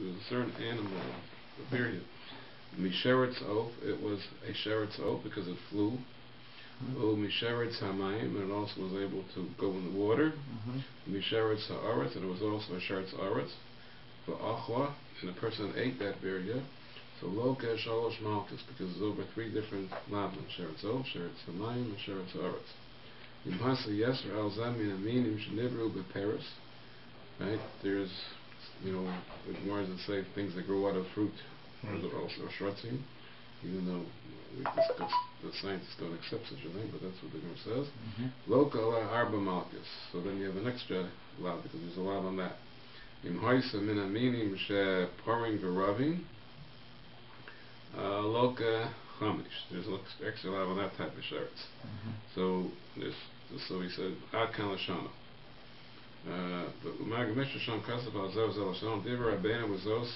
there's a certain animal, a period. Sheretz oaf, it was a Sheretz oaf because it flew. Sheretz hamayim, and it also was able to go in the water. Sheretz haaretz, and it was also a Sheretz haaretz. V'achla, and the person ate that period. So lo shalosh malchus, because there's over 3 different lavim: Sheretz oaf, Sheretz hamayim, and Sheretz haaretz. Imhasa yeser al zamin aminim shenivru beperis. Right? There's, the Gemara that say things that grow out of fruit are also shretzim, even though we discussed the scientists don't accept such a thing, but that's what the Gemara says. Loka ala arba malchus. So then you have an extra lav because there's a lav on that. Im haisa min aminim she paring v'ravim. Loka chamish. There's an extra lav on that type of sheretz. So he said ad kan lashana. But Magamisha Sham Kasab al Zos El Shalom Diva Rabbeinu was Zos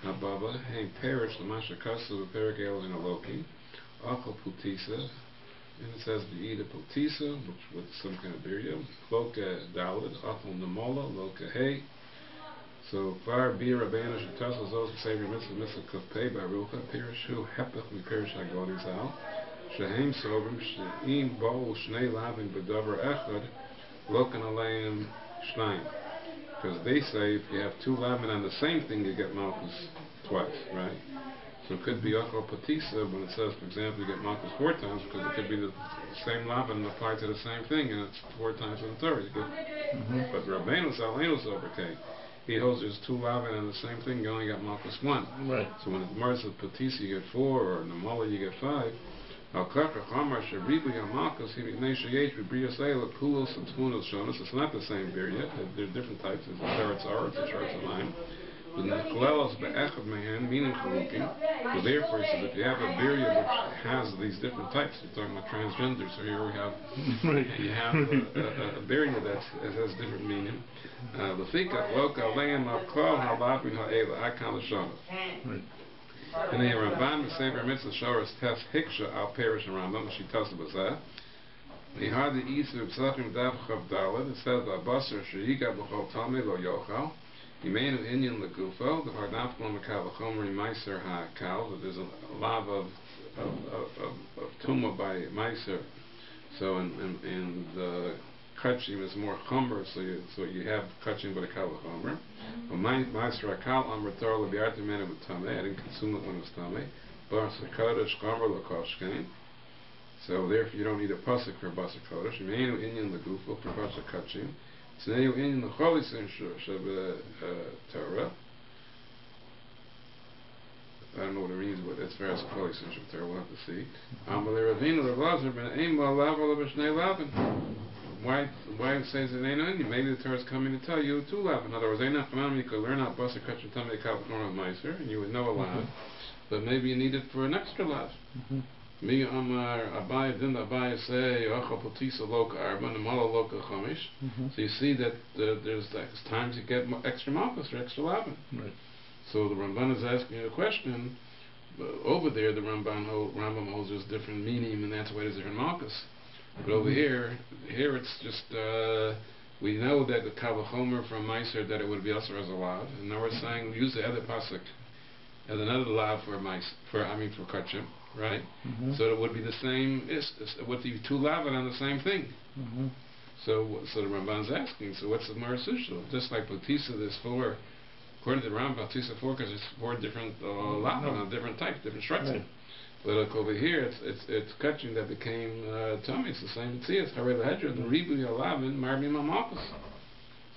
Hababa Hain Perish Lamasha Kasab Perigel in a Loki Achel Putisa, and it says to eat a Putisa, which with some kind of birya, Loka Dalid, Achel Namola, Loka Hay. So far be Rabbeinu Shatas Zos Savior Mitzvah Kufpei Barucha Perishu Hepech Mi Perish Hagodizal Shaheim Sobrim Sheim Bol Shnei Lavin Bedavar Echad Lokan Aleim Shnayim, because they say if you have 2 lavin on the same thing, you get malchus twice, right? So it could be achal patisa when it says, for example, you get malchus 4 times, because it could be the same lavin applied to the same thing, and it's 4 times in the Torah. But Rabbeinu Zaleinu Zoberkei, he holds there's 2 lavin on the same thing, you only got malchus 1. Right. So when the Gemara says patisa, you get 4, or namala, you get 5. It's not the same beer yet. There are different types. There's a Sheretz haaretz, a Sheretz hamayim. So therefore, he says if you have a beer which has these different types, you're talking about transgender. So here we have you have a beer that has different meaning. And then Ramban, the Sefer Mitzvah Shoras Tes Hiksha Al Perish and Rambam, she tells us that. He had the Easter of Psachim Dav Chav Dalet. It says that Basar Sheyika B'chol Talmei Lo Yochal. Yimenu Inyan Legufo. The Hardaf Lo Mekal V'Chomer Meiser HaKal. That there's a lav of Tumah by Meiser. So in the Kachim is more chomer, so you have Kachim but a kal chomer. But Meiser HaKal Amr Torah L'Biartim Menu B'Tamei. I didn't consume it when it was Tamei. Basar Kodesh Chomer L'Koshkein. So therefore you don't need a pasuk for Basar Kodesh. Yimenu Inyan Legufo for Basar Kachim. Tzneyu Inyan L'Cholisin Sheb Torah. I don't know what it means, but as far as Cholisin Sheb Torah, we'll have to see. Amalei Ravina L'Vazar Ben Eim La'Lav L'B'Shnei Lavin. Why it says it ain't on you? Maybe the Torah is coming to tell you 2 lav. In other words, you could learn out Basar Kachim Tamei Kal V'Chomer Meiser, and you would know a lav. But maybe you need it for an extra lav. Me Amar Abai, didn't Abai say Achal Potisa Loka Arba Namala Loka Chamish? So you see that there's times you get extra malchus or extra lavin. Right. So the Ramban is asking you a question. Over there, the Rambam holds there's different meaning, and that's why there's different malchus. But over here it's just we know that the Kavachomer from Meiser that it would be also as a lav, and now we're saying use the other pasuk as another lav for Kachim. Right? So it would be the same, it would be 2 lavin on the same thing. So the Ramban's asking, so what's the Marasusha? Just like Batisa, there's 4, according to the Rambam, Batisa 4, because it's 4 different lavin on different types, different shretzim. Right. But look over here, it's Kachim that became tummy, it's the same Tzias, Harei L'Hedra, the Ribu Yalavin, Marbi Mamalkus.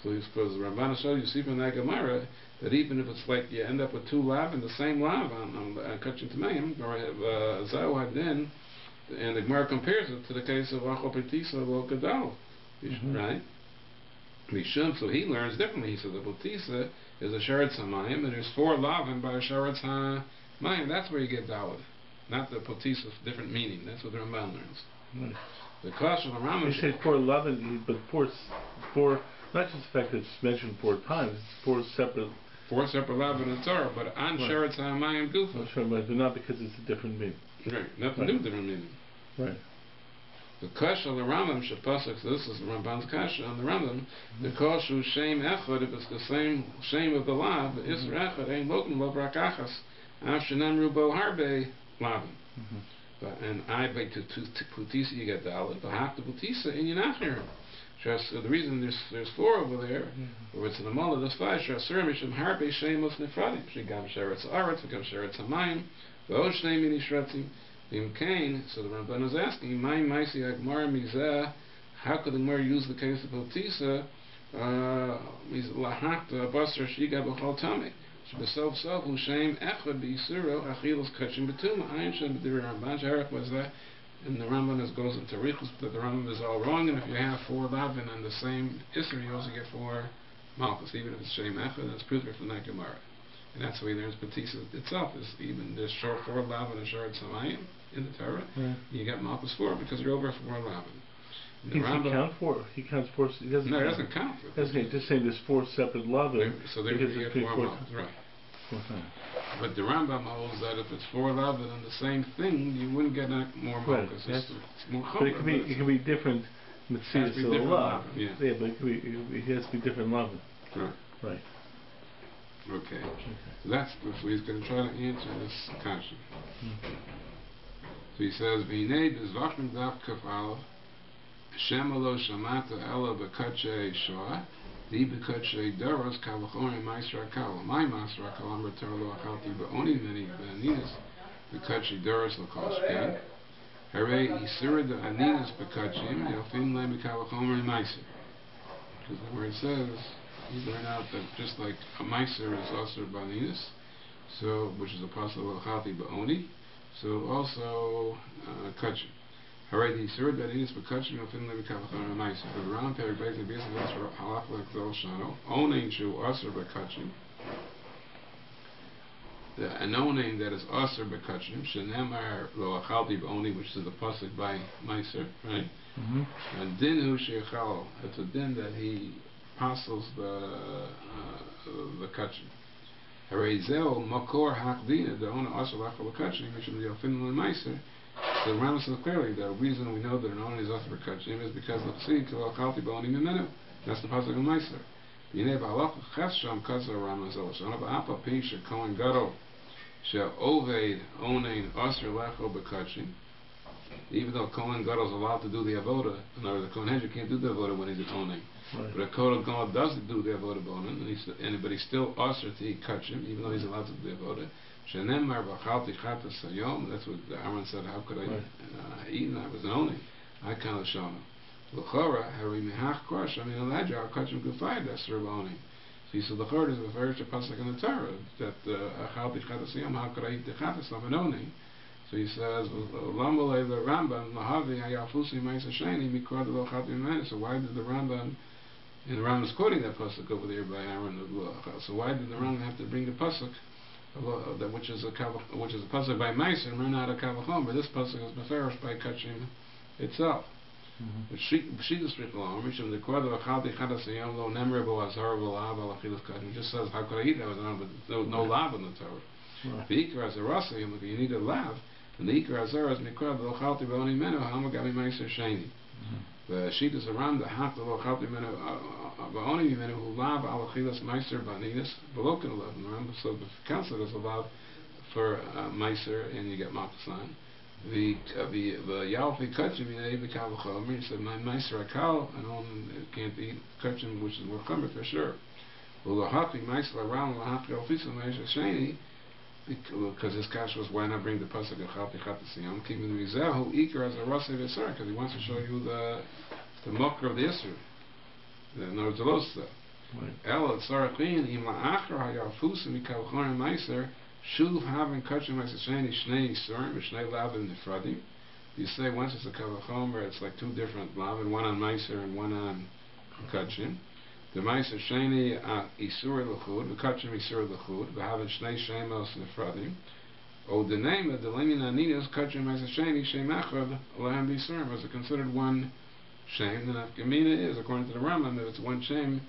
So because the Ramban shows you see from that Gemara that even if it's like you end up with 2 lavin, the same lav on Kachim Tameim, or Zau Hadin, and the Gemara compares it to the case of Achol Petisa Lo Gadal, right? Mishum, so he learns differently. He says the Petisa is a Sheretz Hamayim, and there's 4 lavin by a Sheretz Hamayim. That's where you get Dalit, not the Petisa, different meaning. That's what the Ramban learns. Right. The question of the Ramban. You say 4 lavin, but 4. Not just the fact that it's mentioned 4 times, it's 4 separate lavin in the Torah, but on Sheretz HaMayim Gufa. Sure, but not because it's a different meaning. Right, nothing to do with different meaning. Right. The kasha the Rambam shepasuk. So this is the Ramban's kasha on the Rambam. The kashu shame echad. If it's the same shame of the lav, the isra echad ain't lokin lav rakachas. Af shenamru bo harbe lavin. But and I by to putisa you get dalit. But half the putisa and you're not hearing. Just the reason there's 4 over there, or it's in the mullah. There's 5. Shasur mishum harbe shemos nefradim. Shigam sheretz aretz, shigam sheretz hamayim. V'od shnei mini shretzim. Kain, so the Ramban is asking, "My Maisi Agmar Mizah, how could the Gemara use the case of Potisa? Lahakt Basar Shiga B'Chol Tami. B'Sof Sof L'Shem Echad B'Yisuro Achilas Kachim B'Tuma. Ayin Shem B'Diri Ramban Sharach was that, and the Ramban goes into Rikus, but the Ramban is all wrong. And if you have 4 lavin on the same Isra, you also get 4 malchus, even if it's Shem Echad. That's proved from that Gemara. And that's why there's Batisa itself is even there's 4 lavin and Sheretz Hamayim in the Torah. You get Malchus 4 because you're over 4 lavin. He count 4. He counts 4. He doesn't. No, he doesn't count. He's just saying there's 4 separate lavin. So there you get 4 malchus, right? But the Rambam holds that if it's 4 lavin on the same thing, you wouldn't get more malchus. Right. It's more but it can be different mitzvot. So lav. Yeah, but it has to be different lavin. Right. Okay. So that's before he's going to try to answer this question. So he says, "V'hinei b'zvachim dav kafal, Hashem alo shamata ela b'katshei shoah, di b'katshei daros kavachon ma'isra kal, my ma'isra kal amar Torah lo achalti ba'oni meni b'aninas b'katshei daros l'kol shkein, harei isira d'aninas b'katshim yofim le b'kavachon ma'isra." Because where it says, you learn out that just like a meiser is also baninas, so which is a possible of halachik ba'oni, so also kachim. Alright, the third baninas b'kachim of finlay b'kavachon meiser. But around Perek Beis and B'yisrael for halachik l'kzol shano, onein shu aser b'kachim. A no-name that is aser b'kachim, shenemar lo achalti ba'oni, which is the pasuk by meiser, right? And din hu sheichal, it's a din that he apostles the kachim. Harezel makor hakdina the owner also lachol kachim which is the ofin meiser. So the Rambam says clearly the reason we know that an owner is also for kachim is because the seed to achalti ba'oni mimenu. That's the pasuk of meiser. B'nei ba'alach chesham kazer Rambam zol shana ba'apa pi shekohen gadol she'oved onein aser lachol b'kachim. Even though Kohen Gadol is allowed to do the avoda, in other words, the Kohen Hedger can't do the avoda when he's at owning. Right. But a Kohen Gadol does do the avoda bonin, but he's still usher to eat kachim, even though he's allowed to do the avoda. Shenemar b'chalti chatas hayom. That's what Aaron said. How could I eat? And I was an owning. I can't show him. L'chora hari mihach crush. I mean, Elijah our kachim gufayed. That's the owning. So he said the chord is the first pasuk in the Torah that chalti chatas hayom. How could I eat the chatas? I'm an owning. So he says, "Lambalei the Rambam lahavi hayafusi ma'isa sheni mikrad lo chati mimenu." So why did the Rambam, and the Rambam is quoting that pasuk over there by Aaron? So why did the Rambam have to bring the pasuk, that which is a pasuk by ma'isa and learn out of kavachon? But this pasuk is beferish by kachim itself. But Shidus Richlom, Rishon the Kwad of Achalti Chadas Yom Lo Nemre Bo Azhar Bo Lav Al Achilas Kachim. Just says how could I eat that? But there was no lav in the Torah. The Ikar as a Rasa, you need a lav. And the Ikar Azar is Mikrad Lo Chalti B'Oni Menu Hamagami Meiser Sheni. The Shidus around the Hat Lo Chalti Menu B'Oni Menu Who Lav Al Achilas Meiser Baninas Belokin Lav. So the council is a lav for Meiser, and you get Matasan. The Yalfi Kachim in the Kavachomer, he said, my Meiser Akal, and on can't eat Kachim, which is more Chomer for sure. Well, the Hachi Meiser around the Hachi Alfisa Meiser Sheni, because his cash was, why not bring the pasuk of Chalti Chatasiyam? Keeping the Mizahu Iker as a Rasa V'Sar, because he wants to show you the Mokra of the Yisur, the Nordzalosta. El at Sarachin, Ima Achar Hayalfusa Mikavachomer Meiser. Shuv having kachim ma'aseh shnei yisurim v'shnei lavin nefradim. You say once it's a kavachomer, it's like two different lavin, one on meiser and one on kachim. The meiser sheni isur l'chud, v'kachim isur l'chud, v'havin shnei shemos nefradim. O the name of the lemin aninas kachim ma'aseh sheni shem echad lahem b'isurim was considered one shem. The nafkamina is according to the Rambam if it's one shem.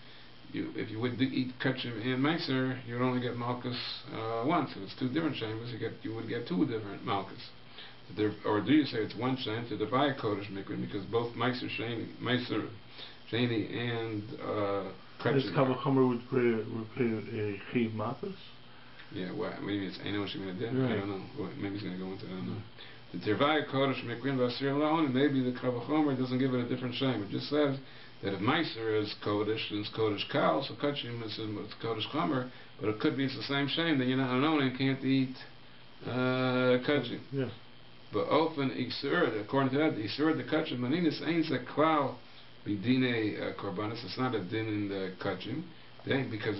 If you would eat kachim and meiser, you'd only get malchus once. If it's two different chambers, you would get two different malchus. Or do you say it's one shame to divide Kodesh Mikrin because both Meiser Sheni and This Kavachomer would pay a Chiv Matos? Yeah, well, maybe it's Eino Shemin Adin. Right. I don't know. Well, maybe he's going to go into that. I don't know. The Tirvai Kodesh Mikrin Vasir alone, and maybe the Kavachomer doesn't give it a different shame. It just says that if Meiser is Kodesh, then it's Kodesh Kal, so Kachim is Kodesh Chomer, but it could be it's the same shame, then you're not alone and can't eat Kachim. Yeah. But often Isur, according to that, the Isur, the Kachim, Maninis, ain't a Klau, Bidine Korbanis, it's not a din in the Kachim, because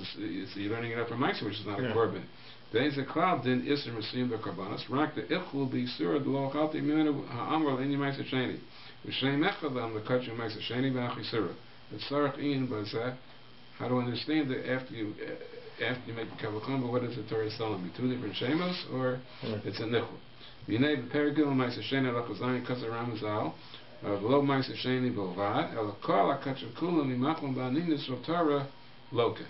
you're learning it up from Meiser, which is not a Korban. There's a cloud then Isser Masim the Korbanos, Rak the Ichul be Surah the Lochati Mimenu Ha'amral in Yemaisa Sheni. V'Shem Echadam the Kachim Maisa Sheni V'Achi Surah. The Sarach Ian Bazah. How to understand that after you make the Kavachamba, what is the Torah telling me? Two different Shemos, or it's a Nichul? V'Yinei B'Perigil Maisa Sheni Alachazayin Kasar Ramazal. V'Lo Maisa Sheni Bovad. El Kol HaKachim Kulam Imachlam Ba'aninis Torah Loka.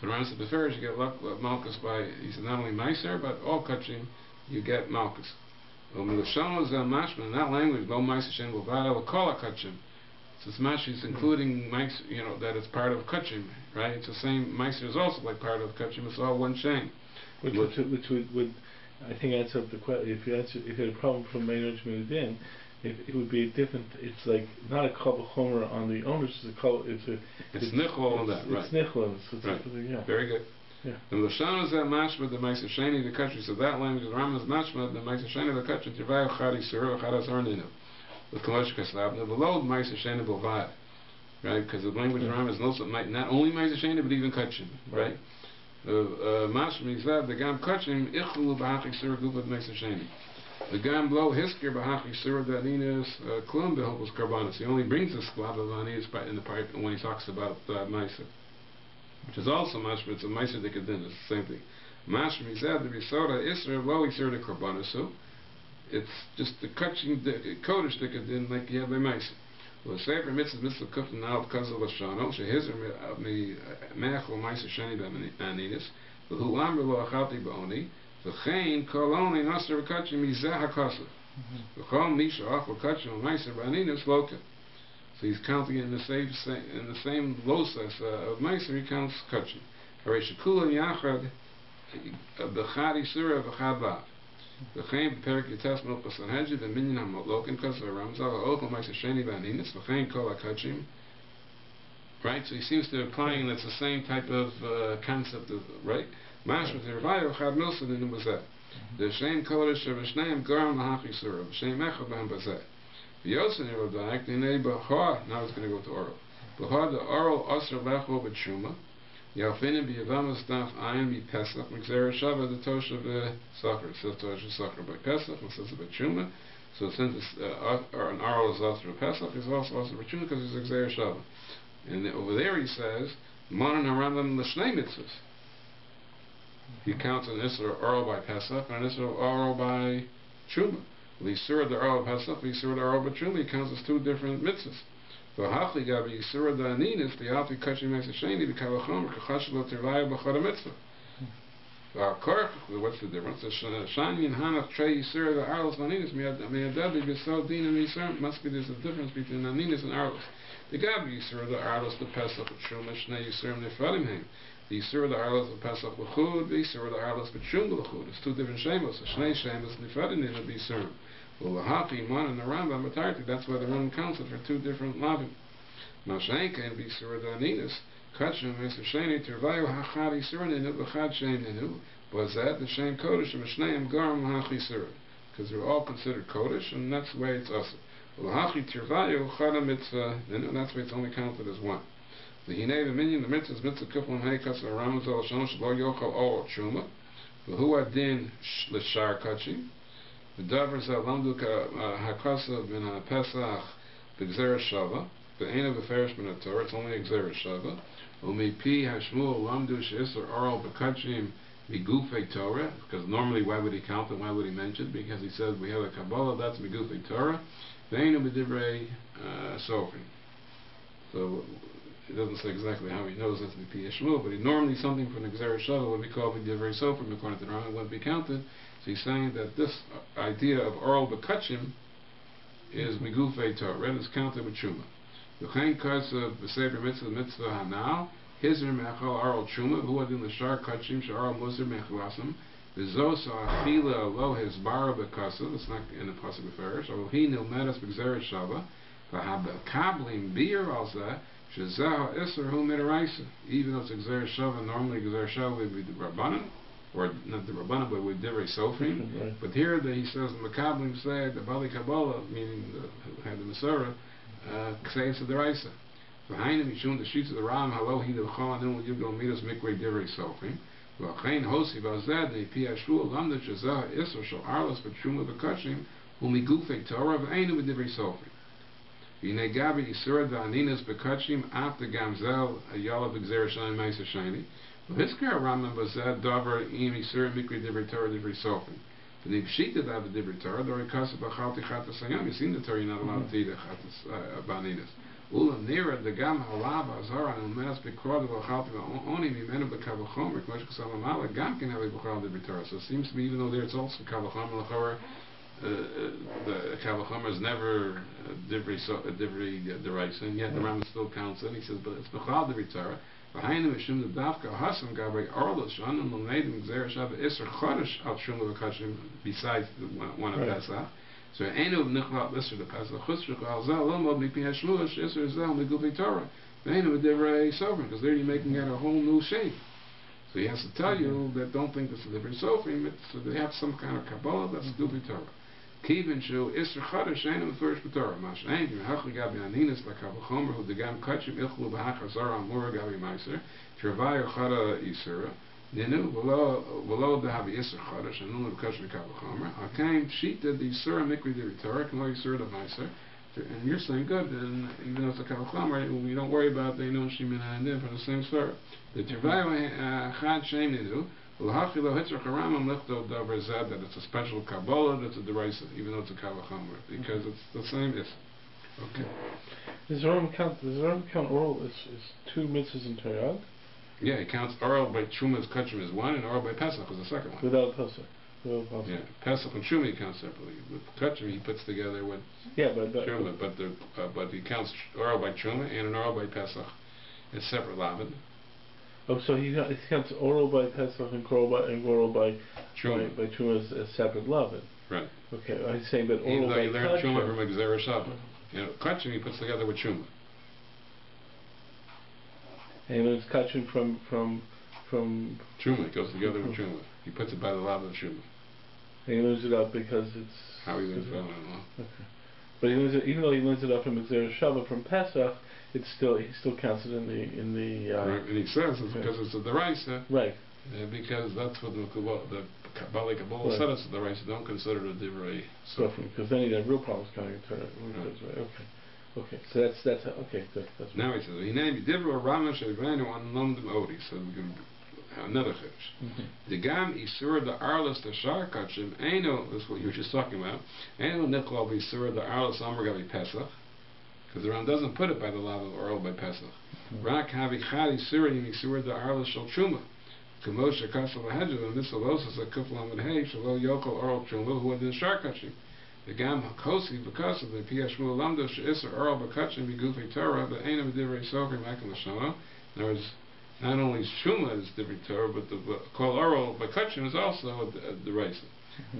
So the Ram said, the first you get Malchus by, he said, not only Meiser, but all Kachim, you get Malchus. Well, Milashon is Mashman, in that language, Lo Meiser Shen Bovada, will call a Kachim. So it's Mash is including Meiser, that it's part of Kachim, right? It's the same, Meiser is also like part of Kachim, it's all one Shen. Which would, I think, answer up the question. If you had a problem from Maynard Shmudin, it would be a different. It's like not a Kavachomer on the owners. It's Nichol on that, right? It's Nichol. Right. Yeah. Very good. Yeah. The Lashon is that mashma the Meiser Sheni the country. So that language the Ram is mashma the Meiser Sheni the country. Tivay Chadi Surah Chadas Arninu. The Kamosh Kaslab the below Meiser Sheni Bovad. Right, because the language Ram is also not only Meiser Sheni but even Kachim. Right. Mashma is that the Gam Kachim Ichlu B'Hachi Surah Gufat Meiser Sheni. The Gam blow Hisker B'Hachi Surah Daninas Klum Behopus Karbanis. He only brings this Klab of Aninas in the part when he talks about Meiser. Which is also mashma, it's a meiser dikadin, it's the same thing. Mashma mizad the bisoda isra lo isra the korbanasu. It's just the kaching the kodesh dikadin like you have a meiser. Well, sefer mitzvah kufn al kazel lashano shehizer me meachol meiser sheni b'aninis who amr lo achati b'oni v'chein koloni nasr v'kachim mizah hakasel v'chol misha achol kachim meiser b'aninis loka. So he's counting in the same losas of Meiser, he counts Kachim. Haresh Kula Yachad Bechad Isura Bechad Vav. V'chein B'perik Yitas Milpas Sanhedji V'minyan HaMotlokin Kasar Ramzal Ha'ochel Meiser Sheni B'aninis V'chein Kol HaKachim. Right, so he seems to be applying that's the same type of concept of, right? Mashma Tirvayo Chad Milson in the Bazet. The Shem Kodesh V'shneim Garam L'Hach Yisura V'shem Echad B'hem Bazet. Now it's going to go to oral. Bahar the oral osir lecho b'tshuma. Yalfinim b'yavamas daf ayin b'pesach. Mixer shava the tosha b'sachar. It says tosha b'sachar by pesach. It says b'tshuma. So since an oral is osir b'pesach, it's also osir b'tshuma because it's exer shava. And over there he says manan harambam l'shnei mitzvahs. He counts an isra oral by pesach and an isra oral by tshuma. L'isura the oral Pesach, l'isura the oral B'Truma, he counts as two different mitzvahs. V'hachli gabi l'isura the aninis, l'yalti kachim meiser sheni, v'kavachomer, k'chashlo tirvaya b'chad mitzvah. V'akorch, what's the difference? The shani and hanach trei l'isura the arlos aninis, me'adabi b'sod din and l'isura, must be there's a difference between aninis and arlos. The gabi l'isura the arlos the Pesach, B'Truma, shnei l'isura nefradim heim. The Yisur the Arlos of Pesach l'chud, the Yisur the Arlos b'Tshum l'chud. It's two different shemos. Shnei shemos nifradin in the Yisur. Well, the Hachi, Iman, and the Rambam Batarti. That's why the Rambam counts it for two different lavim. Mashenka and Yisur the Aninas. Kachim Meiser Sheni Tirvayu Hachad Yisur Ninu B'Chad Shem Ninu. Was that the Shem Kodesh of Shneim Garam Hachi Yisur? Because they're all considered Kodesh, and that's the way it's also. Well, Hachi Tirvayu Chada Mitzvah Ninu. That's why it's only counted as one. The Hinei V'Minyan, the mitzvahs, mitzvah kuflam heikas v'ramazal shon shlo yochal ol truma, v'hu adin l'shar kachim, v'davar zel lamdu hakasa ben ha-pesach b'gzera shava, v'ena v'ferish ben ha-torah, it's only a gzera shava, u'mipi hashmuel lamdu she'isr oral b'kachim migufei Torah, because normally why would he count it, why would he mention it? Because he says we have a Kabbalah, that's migufei Torah, v'ena b'divrei sofrim. So it doesn't say exactly how he knows that to be P. Shmuel, but normally something from the Gzera Shava would be called B'divrei Sofrim according to the Rambam, it wouldn't be counted. So he's saying that this idea of oral B'kachim is Migufei Torah, it's counted with Truma. V'chein Kasav B'sefer Mitzvah Hanal, Hizr Mechal Oral Truma, Hu Adin L'Shar Kachim Sh'Oral Musar Mechlasim, V'zos Achila Lo Hizbara B'kasav, it's not in the Pasuk B'ferish, or He Nilmedas B'Gzera Shava, V'habakablim Bir Alzeh, Shazah Isser Hu Midaraisa. Even though it's Gzera Shava, normally Gzera Shava would be the Rabbanan, or not the Rabbanan, but with Divrei Sofrim. Right. But here he says the Makablim say the Bali Kabbalah, meaning who had the Masorah, say it's a Deraisa. Behind him, Yishun the sheets of the Ram, Hello, he the Chalanun will give Midas Mikwe Divrei Sofrim. V'achein Hosi Vazed, the Pi Ashul, Lamda Shazah Isser Shal Arlos, but Shuma V'kachim, Umigufei Torah, V'ainu V'divrei Sofrim. V'nei Gabi Yisur Da'aninas B'kachim, After Gamzel, Ayala B'Gzera Shani Meisa Shani. V'hiskar Ramam Bazad Dover Im Yisur Mikri Divrei Torah Divrei Sofrim. V'nei Pshita Dav Divrei Torah, Dori Kasa B'chalti Chatas Hayam. You've seen the Torah, you're not allowed to eat Chatas Ba'aninas. Ulam Nira the Gam Halav Azara and Umenas B'Krod V'chalti V'Oni Mimenu B'Kavachomer Kmosh K'Sam Amala Gam Ken Havi B'Chal Divrei Torah. So it seems to be, even though there it's also Kavachomer L'Chor, the Kavachomer is never Divrei Deraisa, and yet the Rambam still counts it. He says, but it's B'Chal Divrei Torah. Behind him, Shum the Dafka Hasam Gabay Arlos Shanam Lamedim Gzera Shava Isser Chodesh Al Shum V'Kachim besides the one of Pesach. So Einu Nichlat Isser the Pesach Chutzrich Al Zal Lomod Mikpi Hashmulish Isser Zal Migufei Torah. Einu Divrei Sofrim, because there you're making it a whole new shape. So he has to tell you that don't think this is Divrei Sofrim. So they have some kind of Kabbalah that's Migufei Torah. Kivin Shu Isser Chodesh Einu Mefurish B'Torah. Mash Ein Yehachli Gabi Aninas B'Kavachomer Hu Degam Kachim Ichlu B'Hachar Zara Amura Gabi Meiser Travay Chada Yisura Ninu V'lo Dehavi Isser Chodesh Anu B'Kachim B'Kavachomer Hakaim Pshita the Yisura Mikri Divrei Torah K'mo Yisura the Meiser. And you're saying good, and even though it's a Kavachomer, we don't worry about the Einu Shimin and then for the same story. The Travay Chad Shem Nidu. That it's a special Kabbalah, that's a Deraisa, even though it's a Kavachomer, because it's the same. Okay. Does the Rambam count oral is two mitzvahs in Torah? Yeah, he counts oral by Truma's Kachim is one, and oral by Pesach is the second one. Without Pesach. Yeah, Pesach and Truma he counts separately. With Kachim he puts together with Truma, but he counts oral by Truma and an oral by Pesach. It's separate Lamed. Oh, so he counts oral by Pesach and oral by Truma. By Truma as a separate Lamed. Right. Okay, I'm saying that oral by he learned Truma from a Gzera Shava. You know, Kachim he puts together with Truma. And he learns Kachim from Truma. It goes together with Truma. He puts it by the Lamed of Truma. And he learns it out because it's how he learns it. I don't know. Okay. But he learns it, even though he learns it out from Gzera Shava from Pesach, he still counts it in the. Right, and he says it's because it's a deraisa. Right. Because that's what the Bali Kabbalah said it's a deraisa. Don't consider it a divrei sofrim. Because then he'd have real problems counting it. Right. Okay. So that's okay. That's now he says he named divrei Rama Shevrenu on Lomdim Odi. So we can another chiddush. The gam isur the arlos the shar kachim eino. That's what you were just talking about. Eino niklal isur the arlos amar gabi Pesach. Because the Ram doesn't put it by the level or by Pesach. Rak havi chadi surim yisur the arlos shal truma. Kamosha kasal v'hedju and this alosas a kuflam v'hei shalo yokal oral truma who had the shar kachim. The gam hakosi because of the piyashmu lamdo she'isur oral b'kachim b'gufei Torah b'eina v'divrei sofrim makim l'shana. In other words, not only Shuma is divrei Torah, but the called oral b'kachim is also the reisa.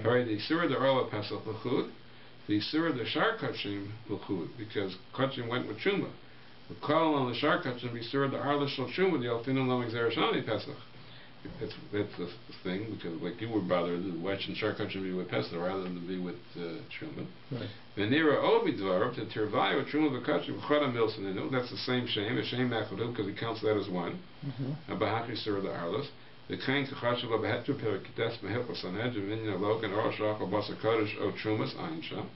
Alright, the yisur the oral Pesach l'chud. The Yisur the Shar Kachim l'chud, because Kachim went with Truma. The call on the Shar Kachim Yisur the Arlish Shal Truma the Alfinum Lam Gzera Shani Pesach. That's the thing, because like you were bothered, why shouldn't Shar Kachim be with Pesach rather than to be with Truma? Venera Obi Dvarov to Tirvayo Truma v'Kachim v'Chada Milson. That's the same shame, a shame Machadu, because he counts that as one. Bahach Yisur the Arlish. The kain kachashav abehetru perikites mehilchos anedju minyan logan or shach obasa kodesh o trumas ayin sham.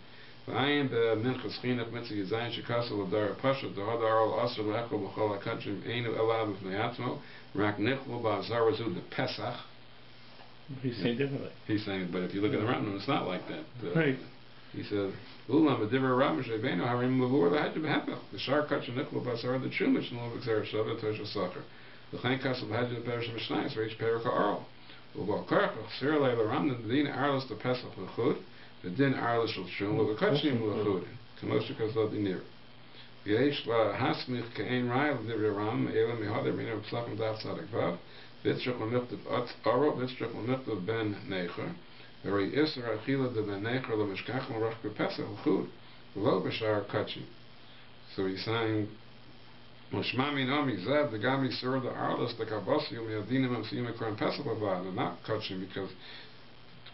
V'ayin be'minchas chinuch mitzvah yizayin shekasel l'dar pasha d'hadar ol aser lecho b'chol ha'kachim einu elav v'nei atzmo rak nichlu ba'azar wazu de Pesach. He's saying differently. He's saying, but if you look at the Rambam, it's not like that. Right. He says, "Ulam b'divrei Rav Moshe Rabbeinu harim levur lahadju b'hepech. The shar kach niklu basar the chumash no v'xer shavah tosha sacher. The chain kasel b'hadju b'perish mishnayis reach perika arl. Ubal karchach sir leila ram the din arlos the pesach l'chud the din arlos shel shum l'kachim l'chud kamosha kazod dinir. Yesh la hasmich ke'ein raya l'divrei Ram elam mihader b'nei b'tzlachim daf tzadik vav v'tzrich l'michtav arl v'tzrich l'michtav ben necher. Very Isra Achila de Benecher the Mishkach Marach Pesach L'chud Lo B'Shar Kachim. So he's saying Moshmami Nomi Zeb the Gami Sur the Arlos the Kabasi Umiadinim Amsiyim Ekran Pesach Lavad and not Kachim because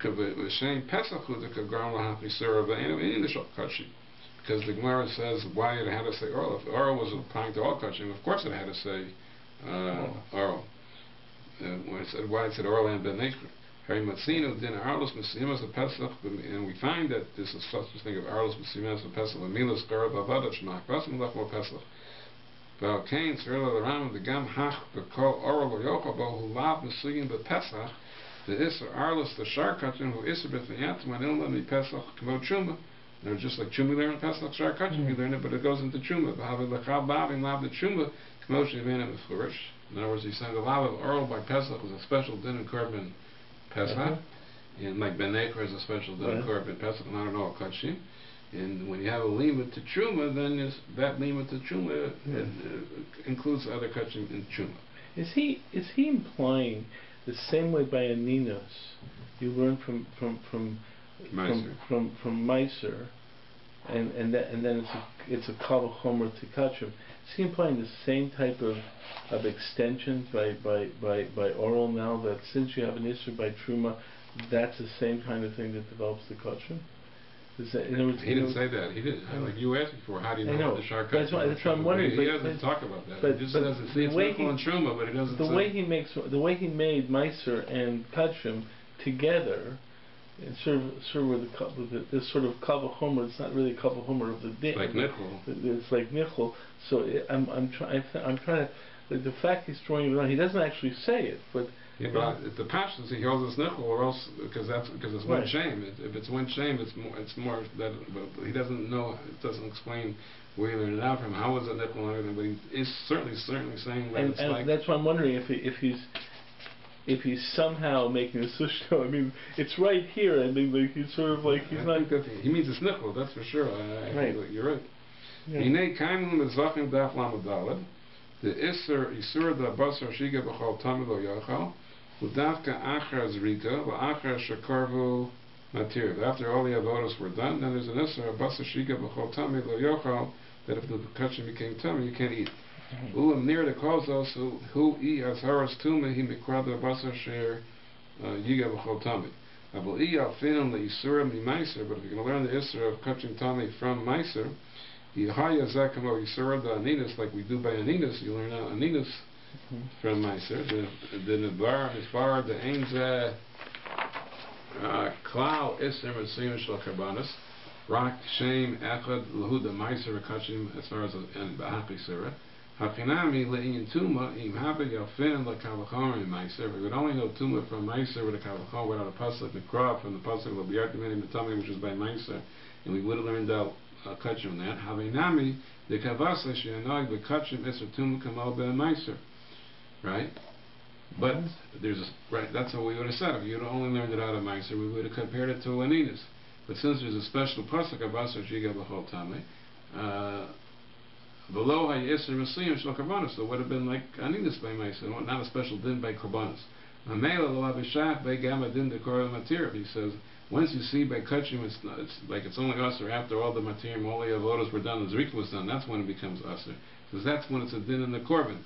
the same Pesach Chud the Kagram Lahapi Sur the Ainu Shal Kachim because the Gemara says why it had to say Oral. If Oral was applying to all Kachim, of course it had to say Oral. When it said why it said Oral and Benecher. And we find that this is such a thing of Arlos Mesimas of Pesach, and Milas Garab Avada Shemach, Basim Lachmo Pesach. Val Kain, Srila the Ram, the Gam Hach, the Kol Oral Yochabo, who lav Mesigim the Pesach, the Isser Arlos, the Shar Kachin, who Isser Bethanyat, Manilma, Mi Pesach, Kamo Chuma. They're just like Chuma there in Pesach, Shar Kachin, you learn it, but it goes into Chuma. Bahavi Lachab Bavim, Lav the Chuma, Kamo Shevena Flourish. In other words, he's saying the lav of Oral by Pesach was a special din and korban Pesach, and like Ben Necher is a special din korban Pesach, not at all Kachim. And when you have a lima to Truma, then that lima to Truma includes other Kachim in Truma. Is he implying the same way by Aninos you learn from Meiser, and then it's a Kal V'chomer to Kachim? Is he implying the same type of extension by oral now, that since you have an issue by Truma, that's the same kind of thing that develops the Kachim? He didn't say that. He didn't. Like you asked before, how do you know what the Shar Kachim? That's what I'm wondering. He doesn't talk about that. He just says it's Nichol and Truma, but he doesn't say. The way he made Meiser and Kachim together, and sort of with this sort of Kal V'chomer, it's not really a Kal V'chomer of the din. It's like Nichol. It's like Nichol. So I'm trying to. The fact he's throwing it around, he doesn't actually say it, but. Yeah, but the pashtus he holds us Nichol, or else because it's one shame. If it's one shame, it's more that. But he doesn't know. It doesn't explain where he learned it out from. How was it Nichol and everything? But he is certainly saying that it's like. That's why I'm wondering if he's somehow making a sushto. I mean, it's right here. I mean, like he's sort of like he's not. He means it's Nichol, that's for sure. Right. You're right. Hinei kaimim mezachim daf lamadalad. The isur da basar shiga b'chol tamid lo yochal. Udavka achar zrika v'achar shakarvu matir. After all the avodas were done, then there's an isur basar shiga b'chol tamid lo yochal, that if the kachim became tummy, you can't eat. Ulam near the kozos who e azharas tuma he mikrada basar share yiga b'chol tamid. Abul e alfinum le'isura mi meiser. But if you're going to learn the isur of kachim tummy from meiser, yihaya zakamo yisura the aninas, like we do by aninas, you learn out aninas from meiser. The nevar misbar the ainza klau isur mitzvim shel karbanos rak shame echad lehuda meiser kachim as far as and b'haki surah. Hakinami le'in tuma im habe yalfin le'Kal V'chomer in meiser. We would only know tuma from meiser with a Kal V'chomer without a pasuk mikra from the pasuk of L'biyartim Mitami, which is by meiser, and we would have learned out kachim that. Havinami the kavasa she'anag the kachim iser tuma kamal be'meiser. Right? But that's what we would have said. If you had only learned it out of meiser, we would have compared it to aninas. But since there's a special pasuk of basar shiga b'chol tamei, below hayisr mesiyim shel karbanos, so it would have been like aninas by meiser, not a special din by karbanos. Mamela lo avishach by gamma din de korah matir. He says once you see by kachim, it's like it's only usher after all the matirim, all the avodas were done, the zrika was done. That's when it becomes usher, because that's when it's a din in the korban.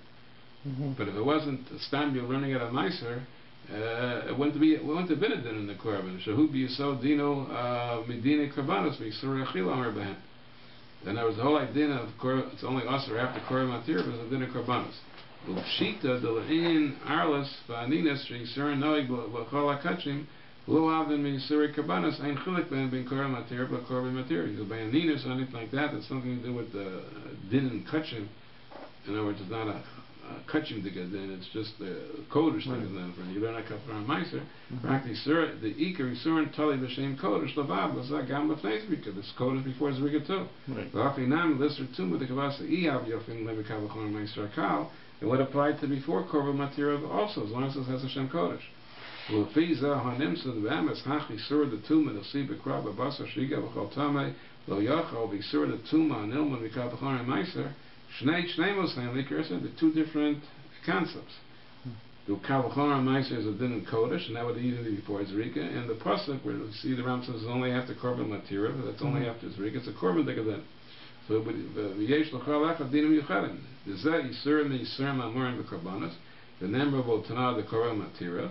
But if it wasn't stam you're learning it at meiser, it wouldn't have been a din in the korban. Shahu b'yisod dino medina karbanos v'yisur yachil amar behen. Then there was the whole idea of it's only usher after korah matir, but it's a din of karbanos. L'pshita d'le'in arlas v'aninas she'yisur noig b'chol hakachim lo avin me'yisur karbanos ein chilik ben korah matir but korah matir. So by aninas or anything like that, it's something to do with the din and kachim. In other words, it's not a kachim to get in. It's just the kodesh to get in. You learn a kafar meiser. Practically, the ikar yisurin tali b'shem kodesh lavav l'zah gam b'fnei zrika. This kodesh before zrika too. V'afi nam lister tum with the kavasa iyav yofin levi kavachon meiser akal. It would apply to before korban material also, as long as it has Hashem kodesh. L'fi zah hanimsa the b'amas hach yisur the tum and l'si b'kra b'basar shiga b'chol tamei lo yachal v'yisur the tum and ilman v'kavachon meiser. Shnei family curses the two different concepts. The Kavachon Meiser is a din in Kodesh, and that would either be before Zrika, and the Pasuk where we see the Ram says is only after Korban Material, that's only after Zrika, it's a Korban Dekaden. So it would V'yesh l'chal echad dinim yuchadim. V'zeh Yisur me-Yisur ma'amurim v'korbanos, v'nemra v'otana the Korban Material,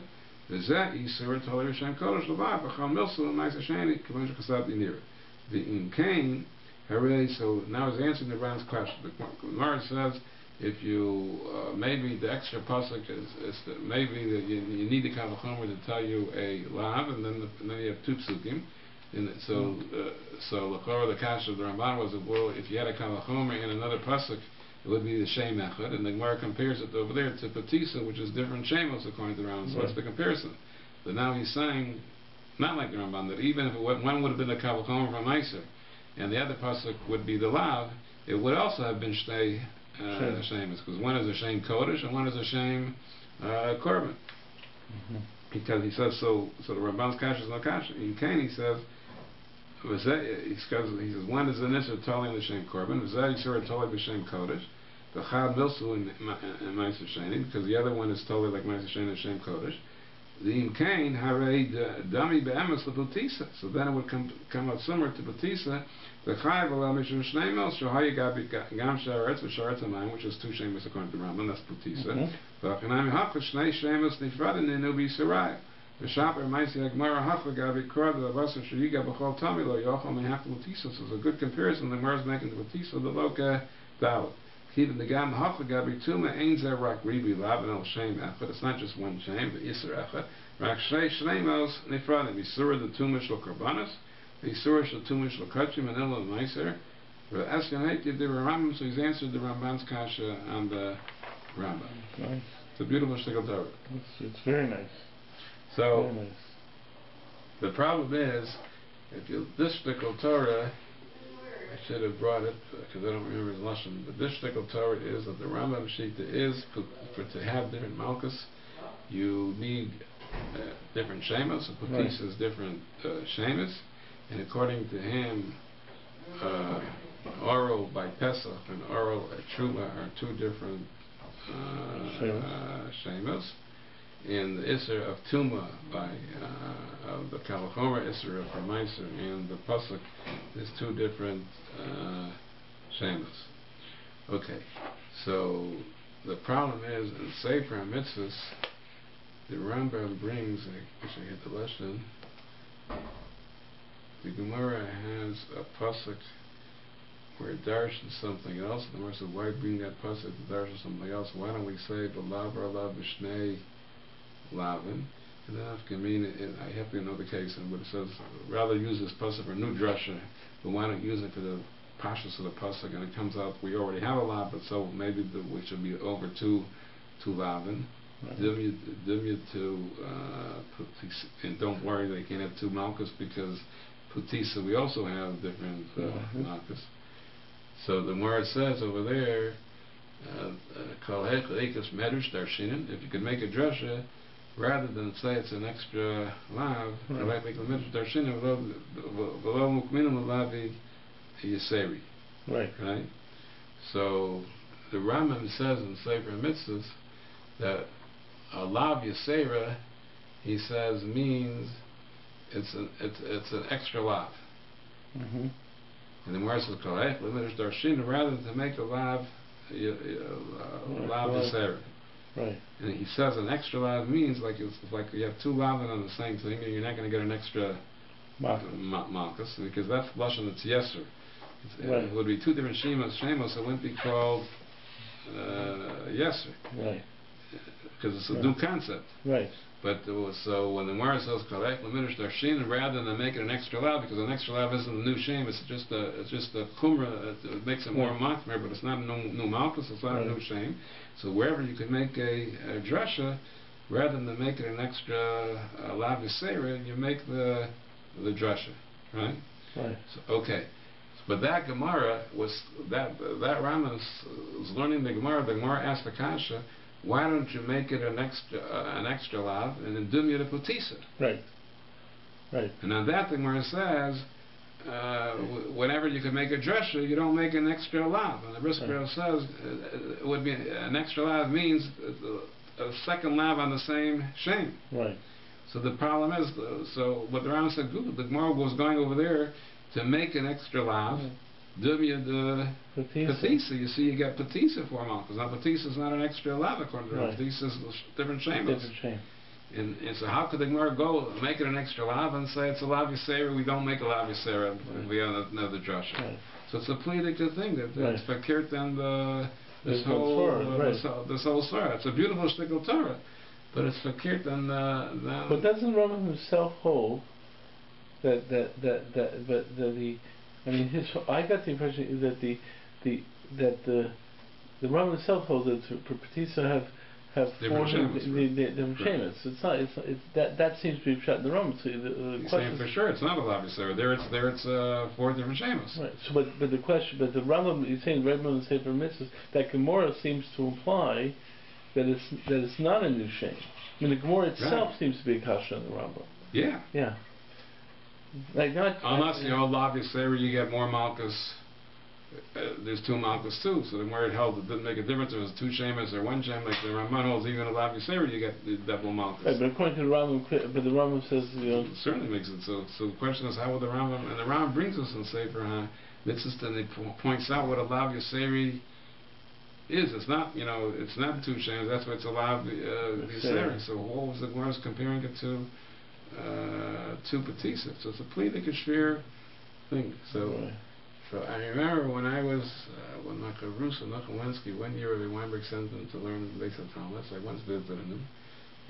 v'zeh Yisur toli v'shem Kodesh l'vav, v'chal milsu v'meiser sheni, k'von sh'chasab dinira. V'im kain, so now he's answering the Ram's question. The Gemara says, if you maybe the extra pasuk is that maybe that you need the kavachomer to tell you a lav, and then you have two psukim. And so the kasha of the Ramban was that, well, if you had a kavachomer in another pasuk, it would be the shem echad, and the Gemara compares it over there to patisa, which is different shemos according to the Ramban. So what's the comparison? But now he's saying, not like the Ramban, that even if one would have been the kavachomer from Meiser, and the other pasuk would be the lav, it would also have been shtei shemes, because one is a shem kodesh and one is a shem korban. Because he says so the Ramban's kasha is no kasha. In Cain he says one is an isser totally in the shem korban, v'zeh yisur totally b'shem kodesh, v'chad milsu in meiser sheni, because the other one is totally like meiser sheni and shem kodesh. The Imkain Harei Dami Be'emes L'Putisa. So then it would come out similar to Putisa. The Chai V'la Mishum Shneimel Shohaya Gabi Gam Sheretz V'Sharetz Amayim, which is two shemes according to Rambam. That's Putisa. V'Achanami Hachla Shnei Shemes Nifradin Ninu B'Yisrael. V'Shaper Maisi Agmara Hachla Gabi Krad V'Avasa Shriga B'Chol Tami Lo Yochel Mehach Putisa. So it's a good comparison. The Gemara is making the Putisa the Loka Dalit. Even the Gam Hachla Gabi Tuma Ein Zer Rak Ribi Lav El Shem Echad. It's not just one shem, but Yisr Echad. Rak Shnei Shneimos Nifradim. Yisur the Tumish Lo Korbanos. Yisur the Tumish Lo Kachim and Elo Meiser. V'Eskaneit Yid the Rambam. So he's answered the Ramban's kasha on the Rambam. Nice. It's a beautiful shtickle Torah. It's very nice. So very nice. The problem is, if you this shtickle Torah, I should have brought it because I don't remember his lesson. But this shtickle Torah is that the Rambam Shita is for to have different malchus, you need different shemas. So Putis is different shemas, and according to him, oral by Pesach and oral at Truma are two different shemas. And the Isser of Tuma by of the Kalachomer Isser of Ramaiser and the Pasuk is two different shemas. Okay, so the problem is in Sefer HaMitzvahs, the Rambam brings, I should get the lesson, the Gemara has a Pasuk where it darshan something else, and the Gemara said, why bring that Pasuk to darshan something else? Why don't we say, B'lav Arlav B'shnei Lavin, and then I mean, I happen to know the case, and what it says, rather use this pasuk for a new drasha, but why not use it for the pashas of the pasuk? And it comes out we already have a lav, but so maybe we should be over to Lavin. Dimya to Putisa, and don't worry, they can't have two malchus because Putisa we also have different malchus. So the Gemara says over there, if you could make a drasha, rather than say it's an extra lav, right? So the Rambam says in Sefer HaMitzvahs that a lav yasera, he says, means it's an extra lav. And the Gemara says rather than to make a lav lav yasera. Right. And he says an extra lav means like it's like you have two lavin on the same thing, and you're not going to get an extra malchus because that's lashon that's yeser. It would be two different shemos, so it wouldn't be called yeser. Right. Because it's a new concept. Right. But so when the Gemara says Kalek Leminish Darshin, rather than make it an extra lav, because an extra lav isn't a new shame, it's just a chumrah. It makes it more machmer, but it's not a new malchus. It's not a new shame. So wherever you can make a drasha, rather than make it an extra lav yisera, you make the drasha, right? Right. So, okay. But that Gemara was that Rama was learning the Gemara. The Gemara asked the kasha, why don't you make it an extra lav and then dumya the putisa? Right. Right. And on that the Gemara says, whenever you can make a dresha, you don't make an extra lav. And the Brisker says it would be an extra lav means a second lav on the same shame. Right. So the problem is, so what the Rama said, good. The Gemara was going over there to make an extra lav. Dumya the Patisa. You see, you get Patisa for malchus. Now Patisa is not an extra lav according to Patisa is different shame. Different shame. And so how could the Gemara go make it an extra lav and say it's a lav yisera? We don't make a lav yisera. We have another drasha. Right. So it's a pleading thing that it's fakert and this whole Torah. It's a beautiful shtickle Torah, but it's fakert and But doesn't Rambam himself hold that I mean, I got the impression that the Rambam himself holds that for Patisa have different shemas. It's not. That seems to be shot in the Rambam. So He's saying for sure it's not a lav yisera. There it's 4 different shemas. Right. So, but the question, but the Rambam, he's saying Rambam and Sefer Mitzvahs, that Gemara seems to imply that it's not a new shame. I mean, the Gemara itself seems to be a kasha in the Rambam. Yeah. Yeah. Like not unless lav yisera, you get more malchus. There's 2 malchus too, so the word held it didn't make a difference if it was 2 shemas or 1 shem. Like the Ramban holds, even a lav yisera, you get the double malchus. Right, but according to the Rambam, but the Rambam says it certainly makes it so. So the question is, how would the Rambam, and the Rambam brings us in Sefer Mitzvahs, and he points out what a lav yisera is. It's not, it's not 2 shemas. That's why it's a lav yisera. So what was the Gemara comparing it to? Patisa. So it's a pleading shvir thing. So. So I remember when I was when Nachal Wensky, one year Rabbi Weinberg sent him to learn the basic Talmud. So I once visited him,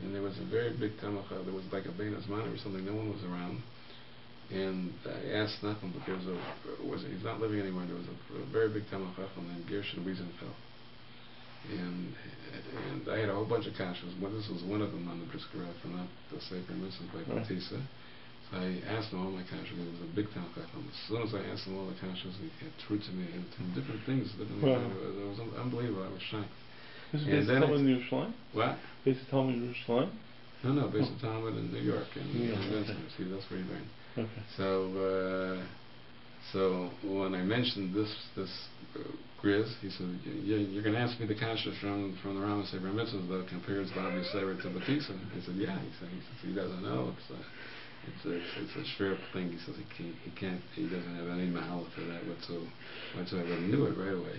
and there was a very big Talmud. There was like a Bein Azman or something. No one was around, and I asked Nachal, but he's not living anymore. There was a very big Talmud named Gershon Wiesenfeld, and I had a whole bunch of kashas. Well, this was one of them on the Brisker for not the Sefer Mitzvahs by Batisa. So I asked him all my kashas. It was a big time. As soon as I asked him all the kashas, he had true to me and different things. It was unbelievable. I was shocked. This is based on Yerushalayim? What? Based on Yerushalayim? No, based on Talmud in New York. See, that's where he learned. Okay. So when I mentioned this Grizz, he said, you're going to ask me the kashas from the Rama Sefer Mitzvahs that compares Lav Yisera to Batisa. He said, yeah. He said he doesn't know. It's a shver thing. He says he doesn't have any mahal for that whatsoever. He knew it right away.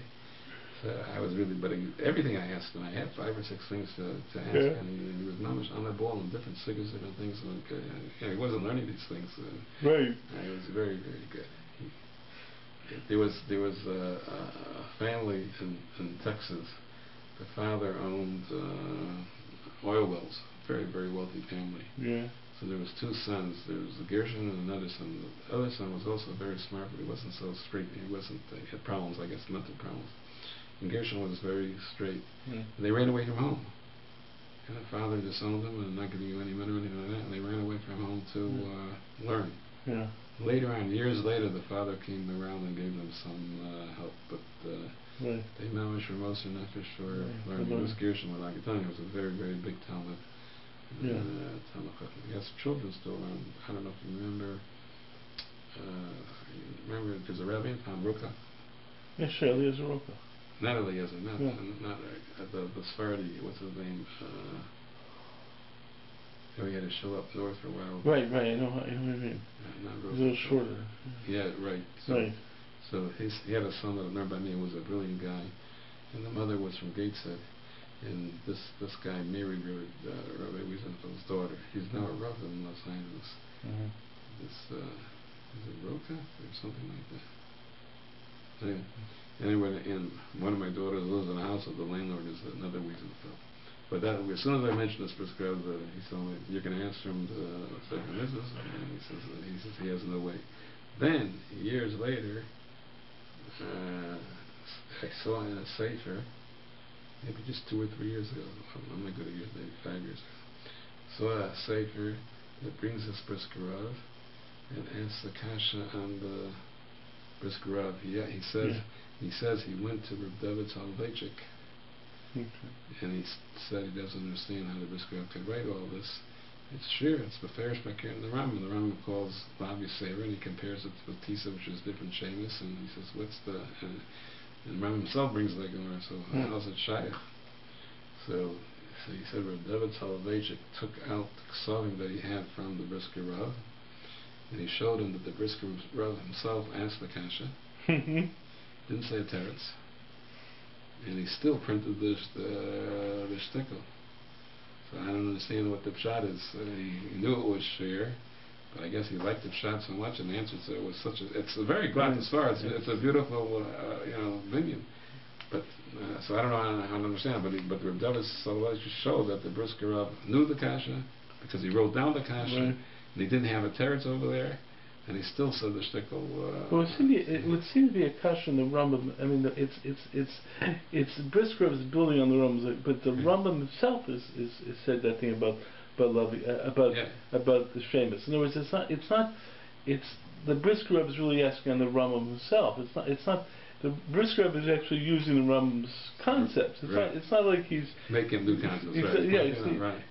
So I was really, but everything I asked him, I had 5 or 6 things to ask, and he was mamish on that ball and different siggers, different things. He wasn't learning these things. Right. It was very, very good. There was a family in Texas. The father owned oil wells. Very, very wealthy family. Yeah. So there was 2 sons. There was a Gershon and another son. The other son was also very smart, but he wasn't so straight. He had problems, I guess, mental problems. And Gershon was very straight. And they ran away from home. And the father disowned them and not giving you any money or anything like that. And they ran away from home to learn. Yeah. Later on, years later, the father came around and gave them some help. But they mamish for most or nefesh for learning. It was Gershon, what I can tell you, it was a very, very big Talmud. He has children still around. I don't know if you remember. There's a rabbi in town, Ruka. Yes, sure, Eliezer Ruka. Not Eliezer, not the Sephardi. What's his name? He had to show up north for a while. Right. I know what you mean. Not Ruka. He's a little shorter. Yeah, right. So he had a son that I remember by name was a brilliant guy, and the mother was from Gateshead. And this guy married Rabbi Wiesenfeld's daughter. He's now a Rav in Los Angeles. Is it Roka or something like that? Anyway, and one of my daughters lives in a house of the landlord is another Wiesenfeld. But that, as soon as I mentioned this bris Rav, he told me, you can answer him the second mitzvahs, and he says he has no way. Then, years later, I saw in a sefer, maybe just 2 or 3 years ago, I'm not good at years, maybe 5 years ago, saw a sefer that brings this bris Rav and asks the kasha on the bris Rav. He says he went to Reb David Soloveitchik, and he said he doesn't understand how the bris Rav could write all this. It's Shiur, it's the Farish Bakir and the Rambam. The Rambam calls Lav Yisera, and he compares it with Tisa, which is different Shemus, and he says, what's the... And Rambam himself brings the Gemara, so how's it Shaykh? So he said Reb David Soloveitchik took out the ksavim that he had from the bris Rav, and he showed him that the bris Rav himself asked the kasha, didn't say a teretz, and he still printed the shtickle. So I don't understand what the pshat is. He knew it was Shiur, but I guess he liked the pshat so much, and the answer to it was such a... It's a very glad star. It's a beautiful, vinyan. But so I don't know how to understand it. But Reb David Soloveitchik showed that the bris Rav knew the kasha because he wrote down the kasha, and he didn't have a teretz over there. And he still said the shtickle. Well, it would seem to be a kasha in the Rambam. I mean, it's bris Rav is building on the Rambam, but the Rambam himself is said that thing about the Shemus. In other words, it's the bris Rav is really asking on the Rambam himself. It's not. The bris Rav is actually using the Rambam's concepts. It's not like he's making new concepts.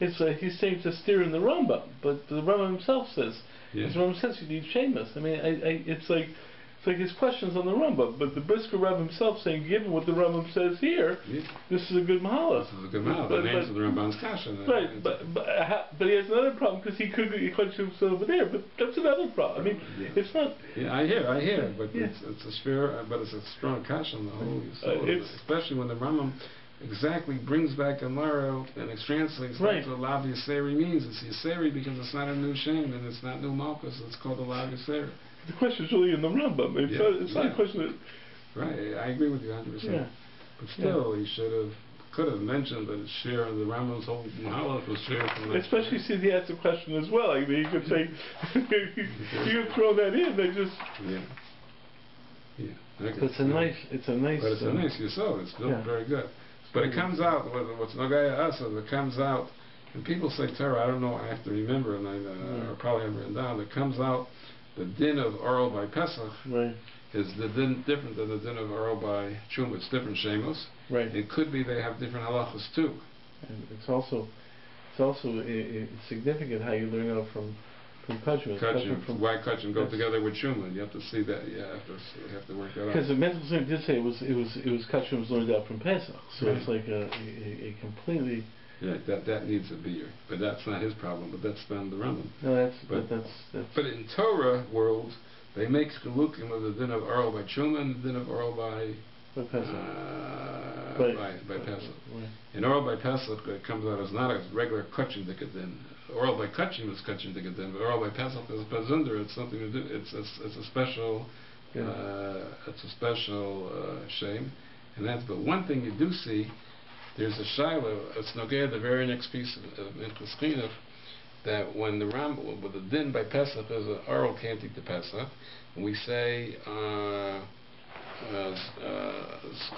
It's like he's saying to steer in the Rambam, but the Rambam himself says. The Rambam says you need Shemus. I mean, it's like his questions on the Rambam, but the bris Rav himself saying, given what the Rambam says here, this is a good mahala. This is a good mahala. That answers the Rambam's kasha. Right, but he has another problem because he could question himself over there. But that's another problem. I mean, it's not. Yeah, I hear, but it's a Shiur, but it's a strong kasha on the whole. Especially when the Rambam exactly brings back a Mara and it translates what the Lav Yiseri means. It's Yiseri because it's not a new Shem and it's not new Malchus. It's called the Lav Yiseri. The question is really in the Rambam. It's not a question that... Right, I agree with you 100%. But still, he could have mentioned that it's Shiur, the Rambam's whole Mahalach was Shiur. Especially since he asked the question as well. I mean, he could say, you could throw that in. They just... It's a nice... But it's a nice Yisod. It's built very good. But it comes out, what's Nogaya Asa, it comes out, and people say Torah, I don't know, I have to remember, and I probably haven't written down, it comes out, the din of Oral by Pesach is the din different than the din of Oral by Chum. It's different Shemos. It could be they have different halachas too. And it's also significant how you learn out from Kachim. Why Kachim go together with Shuman? You have to see that. You have to work that out. Because the mental thing did say it was Kachim was learned out from Pesach, so it's like a completely. Yeah, that needs a beer, but that's not his problem. But that's done the Rambam. No, that's. But in Torah world, they make Chalukim of the din of Oral by Shuman and the din of Oral by Pesach. By Pesach. In Oral by Pesach, it comes out as not a regular Kachim Dikadin. Oral by Kachim is Kachim Dikadin, but Oral by Pesach is Pazunder. It's something to do. It's a special. It's a special shame, and that's. But one thing you do see, there's a shiloh. It's Nogea, the very next piece of Minchas Chinuch, that when the Rambam, with the din by Pesach is an oral can't eat the Pesach, and we say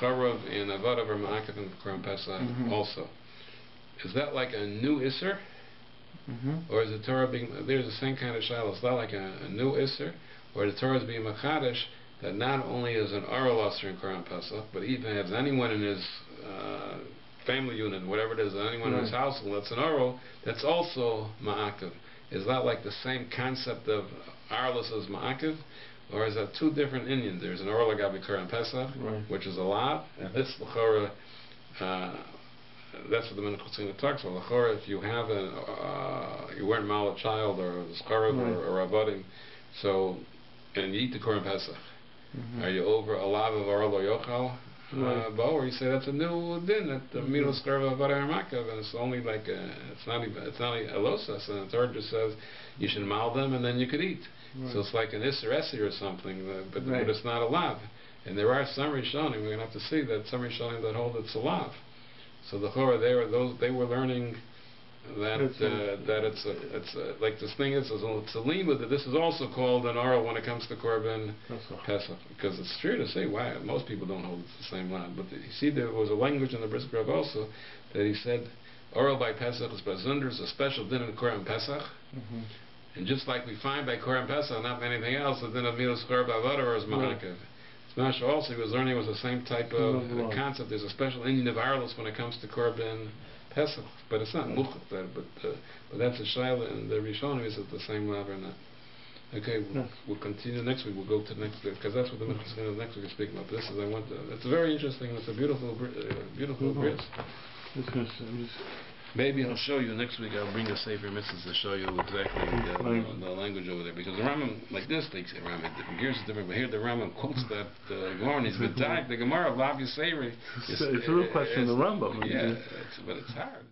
Scharav and Avadav are Ma'akav and Quran Pesach also. Is that like a new Isser? Or is the Torah being, there's the same kind of shiloh, it's not like a new Isser, or the Torah is being Machadish, that not only is an oral Isser in Quran Pesach, but even has anyone in his family unit, whatever it is, anyone in his household that's an oral, that's also Ma'akav. Is that like the same concept of Arlis as Ma'akav? Or is that two different Indians? There's an oral Agabi Quran Pesach, which is a lot, and this L'chora, that's what the Minchas Chinuch talks about. L'chora, if you have you weren't mal a child or a Scharav or a Avadim, so, and you eat the Quran Pesach, are you over a lav of oral or yochal? Or you say that's a new din that the middle Scharav of Avadim Makav, and it's only like it's not a losas, and the Torah just says you should mal them and then you could eat. So it's like an Isser Essi or something, but it's not a lav. And there are some Rishonim, we're going to have to see that some Rishonim that hold it's a lav. So the Chorah, they were learning that it's like this thing is it's a lima that this is also called an oral when it comes to Korban Pesach, because it's true to say why most people don't hold it's the same line, but you see there was a language in the Brisk Rav also that he said oral by Pesach is Bazundar is a special din in Korban Pesach, and just like we find by Korban Pesach not anything else, the din of Milas Korban Avodah is Ma'akev. Smash also he was learning was the same type of concept. There's a special Indian of Arlos when it comes to Korban Pesach, but it's not muchach there, but that's a shaila, and the Rishonim is at the same level or not. Okay, we'll continue next week. We'll go to next week because that's what the Minchas Chinuch next week is speaking about. This is it's very interesting. It's a beautiful bris. Maybe I'll show you next week. I'll bring a Sefer Mitzvahs to show you exactly the language over there, because the Rambam like this takes it. Rambam different. Here's different, but here the Rambam quotes that Gemara. He's been the Gemara of Lav Yiseri. It's a real question of the Rambam. Yeah, but it's hard.